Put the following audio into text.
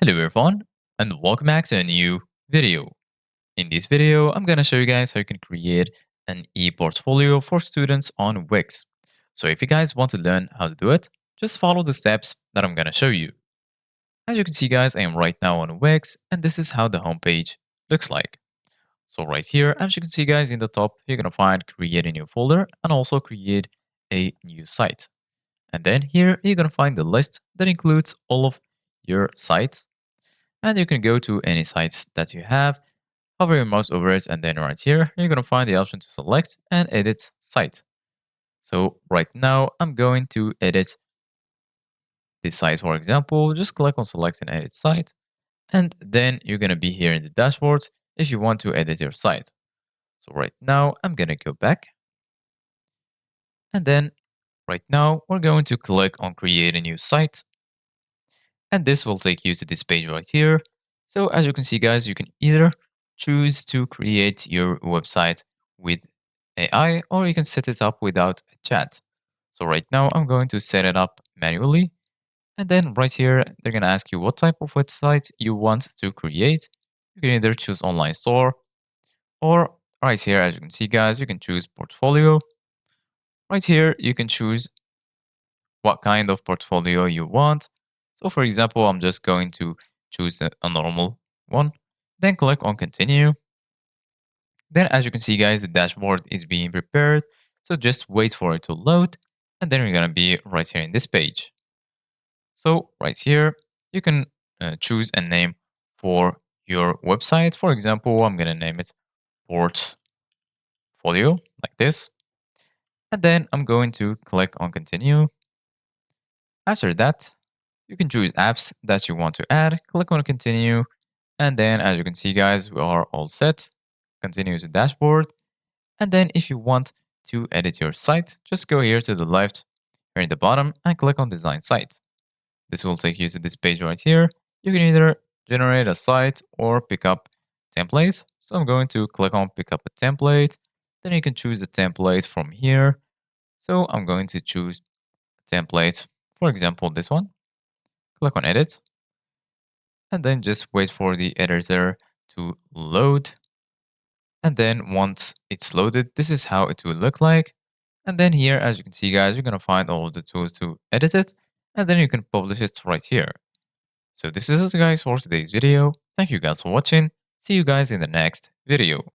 Hello everyone and welcome back to a new video. In this video, I'm going to show you guys how you can create an e-portfolio for students on Wix. So if you guys want to learn how to do it, just follow the steps that I'm going to show you. As you can see guys, I am right now on Wix and this is how the homepage looks like. So right here, as you can see guys in the top, you're going to find create a new folder and also create a new site. And then here, you're going to find the list that includes all of your sites. And you can go to any sites that you have, hover your mouse over it, and then right here, you're going to find the option to select and edit site. So right now, I'm going to edit this site, for example. Just click on select and edit site. And then you're going to be here in the dashboard if you want to edit your site. So right now, I'm going to go back. And then right now, we're going to click on create a new site. And this will take you to this page right here. So as you can see, guys, you can either choose to create your website with AI or you can set it up without a chat. So right now I'm going to set it up manually. And then right here, they're going to ask you what type of website you want to create. You can either choose online store or right here, as you can see, guys, you can choose portfolio. Right here, you can choose what kind of portfolio you want. So for example, I'm just going to choose a normal one, then click on continue. Then as you can see guys, the dashboard is being prepared. So just wait for it to load and then we're going to be right here in this page. So right here, you can choose a name for your website. For example, I'm going to name it portfolio like this. And then I'm going to click on continue. After that, you can choose apps that you want to add, click on continue, and then as you can see guys, we are all set. Continue to dashboard. And then if you want to edit your site, just go here to the left, here in the bottom, and click on design site. This will take you to this page right here. You can either generate a site or pick up templates. So I'm going to click on pick up a template. Then you can choose a template from here. So I'm going to choose a template, for example, this one. Click on edit. And then just wait for the editor to load. And then once it's loaded, this is how it will look like. And then here, as you can see, guys, you're going to find all of the tools to edit it. And then you can publish it right here. So this is it, guys, for today's video. Thank you guys for watching. See you guys in the next video.